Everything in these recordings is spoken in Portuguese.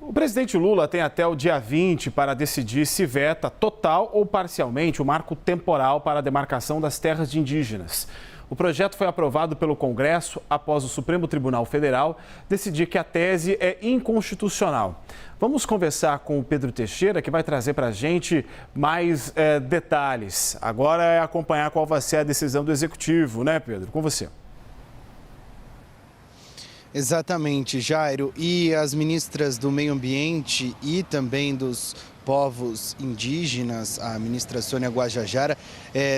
O presidente Lula tem até o dia 20 para decidir se veta total ou parcialmente o marco temporal para a demarcação das terras de indígenas. O projeto foi aprovado pelo Congresso após o Supremo Tribunal Federal decidir que a tese é inconstitucional. Vamos conversar com o Pedro Teixeira, que vai trazer para a gente mais detalhes. Agora é acompanhar qual vai ser a decisão do Executivo, né, Pedro? Com você. Exatamente, Jairo. E as ministras do Meio Ambiente e também dos povos indígenas, a ministra Sônia Guajajara,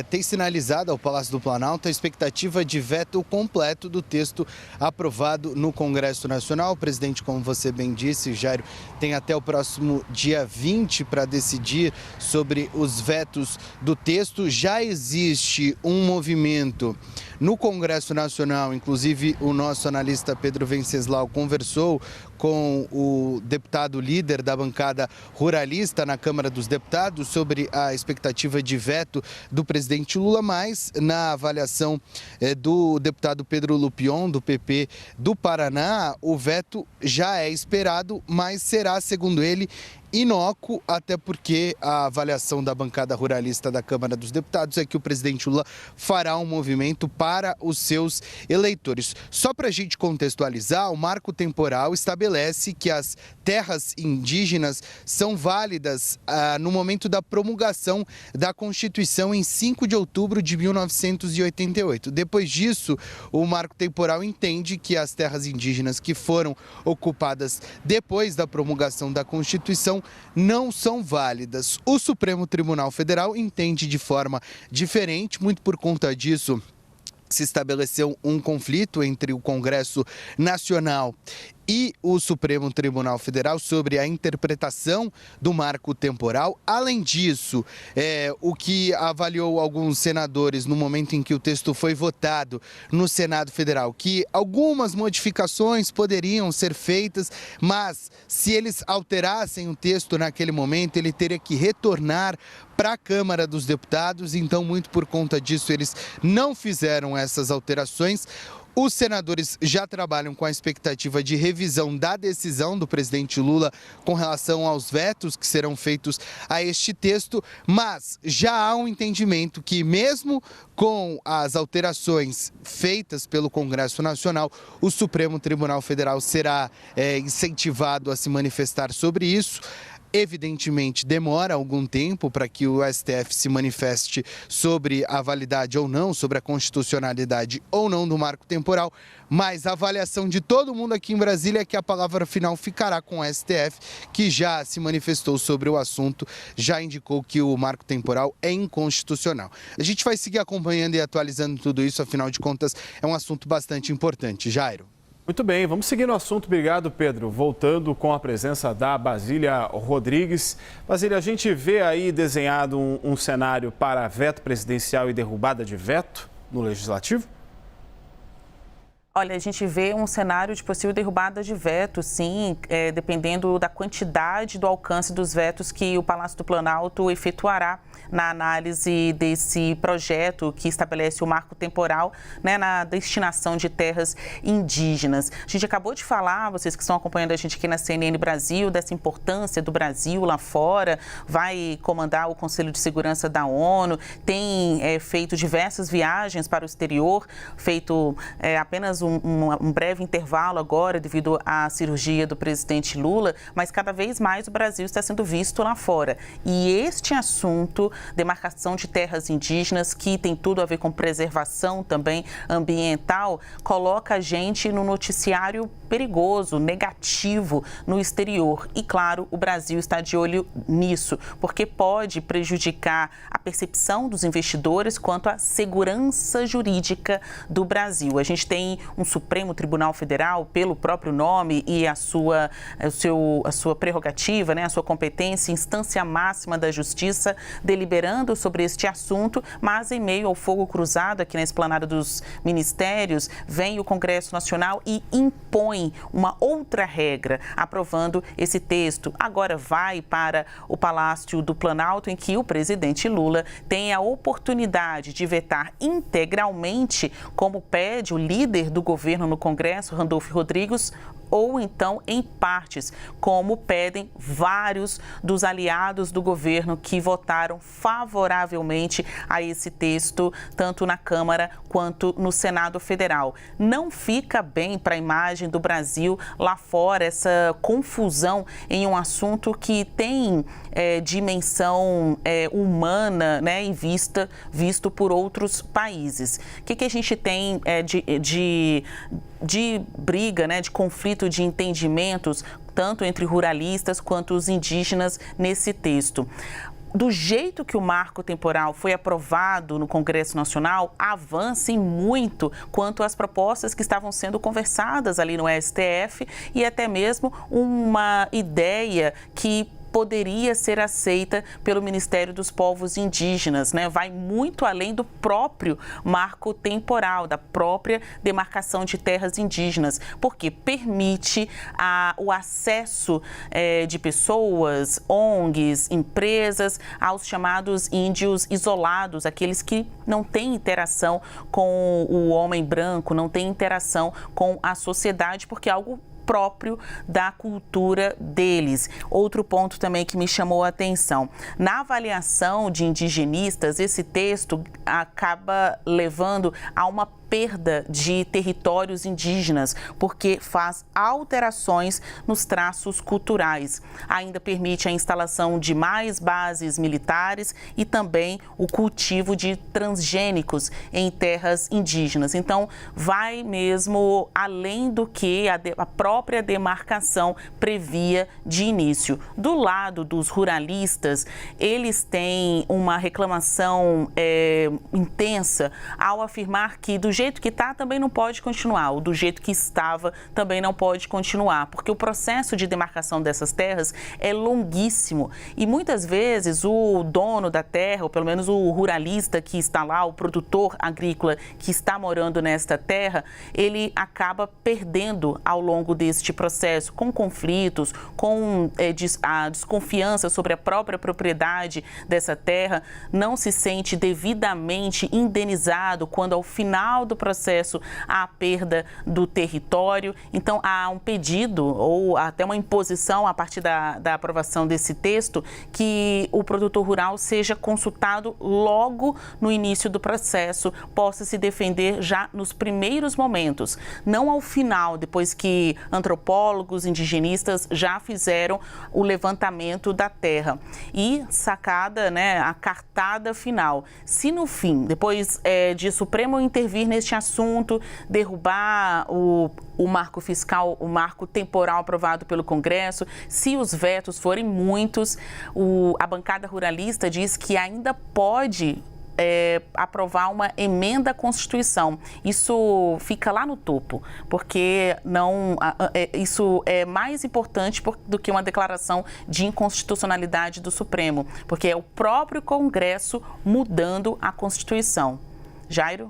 tem sinalizado ao Palácio do Planalto a expectativa de veto completo do texto aprovado no Congresso Nacional. O presidente, como você bem disse, Jairo, tem até o próximo dia 20 para decidir sobre os vetos do texto. Já existe um movimento no Congresso Nacional, inclusive o nosso analista Pedro Venceslau conversou com o deputado líder da bancada ruralista na Câmara dos Deputados sobre a expectativa de veto do presidente Lula, mas na avaliação do deputado Pedro Lupion, do PP do Paraná, o veto já é esperado, mas será, segundo ele, inócuo, até porque a avaliação da bancada ruralista da Câmara dos Deputados é que o presidente Lula fará um movimento para os seus eleitores. Só para a gente contextualizar, o marco temporal estabelece que as terras indígenas são válidas no momento da promulgação da Constituição em 5 de outubro de 1988. Depois disso, o marco temporal entende que as terras indígenas que foram ocupadas depois da promulgação da Constituição não são válidas. O Supremo Tribunal Federal entende de forma diferente, muito por conta disso se estabeleceu um conflito entre o Congresso Nacional e o Supremo Tribunal Federal sobre a interpretação do marco temporal. Além disso, o que avaliou alguns senadores no momento em que o texto foi votado no Senado Federal, que algumas modificações poderiam ser feitas, mas se eles alterassem o texto naquele momento, ele teria que retornar para a Câmara dos Deputados. Então, muito por conta disso, eles não fizeram essas alterações. Os senadores já trabalham com a expectativa de revisão da decisão do presidente Lula com relação aos vetos que serão feitos a este texto, mas já há um entendimento que, mesmo com as alterações feitas pelo Congresso Nacional, o Supremo Tribunal Federal será incentivado a se manifestar sobre isso. Evidentemente, demora algum tempo para que o STF se manifeste sobre a validade ou não, sobre a constitucionalidade ou não do marco temporal, mas a avaliação de todo mundo aqui em Brasília é que a palavra final ficará com o STF, que já se manifestou sobre o assunto, já indicou que o marco temporal é inconstitucional. A gente vai seguir acompanhando e atualizando tudo isso, afinal de contas, é um assunto bastante importante. Jairo. Muito bem, vamos seguir no assunto. Obrigado, Pedro. Voltando com a presença da Basília Rodrigues. Basília, a gente vê aí desenhado um cenário para veto presidencial e derrubada de veto no Legislativo? Olha, a gente vê um cenário de possível derrubada de veto, sim, dependendo da quantidade do alcance dos vetos que o Palácio do Planalto efetuará na análise desse projeto que estabelece o marco temporal, né, na destinação de terras indígenas. A gente acabou de falar, vocês que estão acompanhando a gente aqui na CNN Brasil, dessa importância do Brasil lá fora, vai comandar o Conselho de Segurança da ONU, tem feito diversas viagens para o exterior, feito apenas um breve intervalo agora devido à cirurgia do presidente Lula, mas cada vez mais o Brasil está sendo visto lá fora. E este assunto, demarcação de terras indígenas, que tem tudo a ver com preservação também ambiental, coloca a gente no noticiário perigoso, negativo no exterior. E, claro, o Brasil está de olho nisso, porque pode prejudicar a percepção dos investidores quanto à segurança jurídica do Brasil. A gente tem um Supremo Tribunal Federal, pelo próprio nome e a sua prerrogativa, né, a sua competência, instância máxima da Justiça, deliberando sobre este assunto, mas em meio ao fogo cruzado aqui na esplanada dos ministérios, vem o Congresso Nacional e impõe uma outra regra, aprovando esse texto. Agora vai para o Palácio do Planalto, em que o presidente Lula tem a oportunidade de vetar integralmente, como pede o líder do governo no Congresso, Randolfo Rodrigues, ou então em partes, como pedem vários dos aliados do governo que votaram favoravelmente a esse texto, tanto na Câmara quanto no Senado Federal. Não fica bem para a imagem do Brasil lá fora essa confusão em um assunto que tem dimensão humana, né, e visto por outros países. O que a gente tem de briga, né, de conflito de entendimentos, tanto entre ruralistas quanto os indígenas nesse texto? Do jeito que o marco temporal foi aprovado no Congresso Nacional, avança em muito quanto às propostas que estavam sendo conversadas ali no STF e até mesmo uma ideia que poderia ser aceita pelo Ministério dos Povos Indígenas, né? Vai muito além do próprio marco temporal, da própria demarcação de terras indígenas, porque permite o acesso de pessoas, ONGs, empresas, aos chamados índios isolados, aqueles que não têm interação com o homem branco, não têm interação com a sociedade, porque é algo próprio da cultura deles. Outro ponto também que me chamou a atenção. Na avaliação de indigenistas, esse texto acaba levando a uma perda de territórios indígenas, porque faz alterações nos traços culturais. Ainda permite a instalação de mais bases militares e também o cultivo de transgênicos em terras indígenas. Então, vai mesmo além do que a própria demarcação previa de início. Do lado dos ruralistas, eles têm uma reclamação intensa ao afirmar que do jeito que está também não pode continuar, ou do jeito que estava também não pode continuar, porque o processo de demarcação dessas terras é longuíssimo e muitas vezes o dono da terra, ou pelo menos o ruralista que está lá, o produtor agrícola que está morando nesta terra, ele acaba perdendo ao longo deste processo, com conflitos, com a desconfiança sobre a própria propriedade dessa terra, não se sente devidamente indenizado quando ao final do processo há a perda do território. Então, há um pedido ou até uma imposição a partir da aprovação desse texto que o produtor rural seja consultado logo no início do processo, possa se defender já nos primeiros momentos, não ao final, depois que antropólogos, indigenistas já fizeram o levantamento da terra. E sacada, né, a cartada final. Se no fim, depois de Supremo intervir neste assunto, derrubar o marco fiscal, o marco temporal aprovado pelo Congresso, se os vetos forem muitos, a bancada ruralista diz que ainda pode aprovar uma emenda à Constituição. Isso fica lá no topo, porque isso é mais importante do que uma declaração de inconstitucionalidade do Supremo, porque é o próprio Congresso mudando a Constituição. Jairo?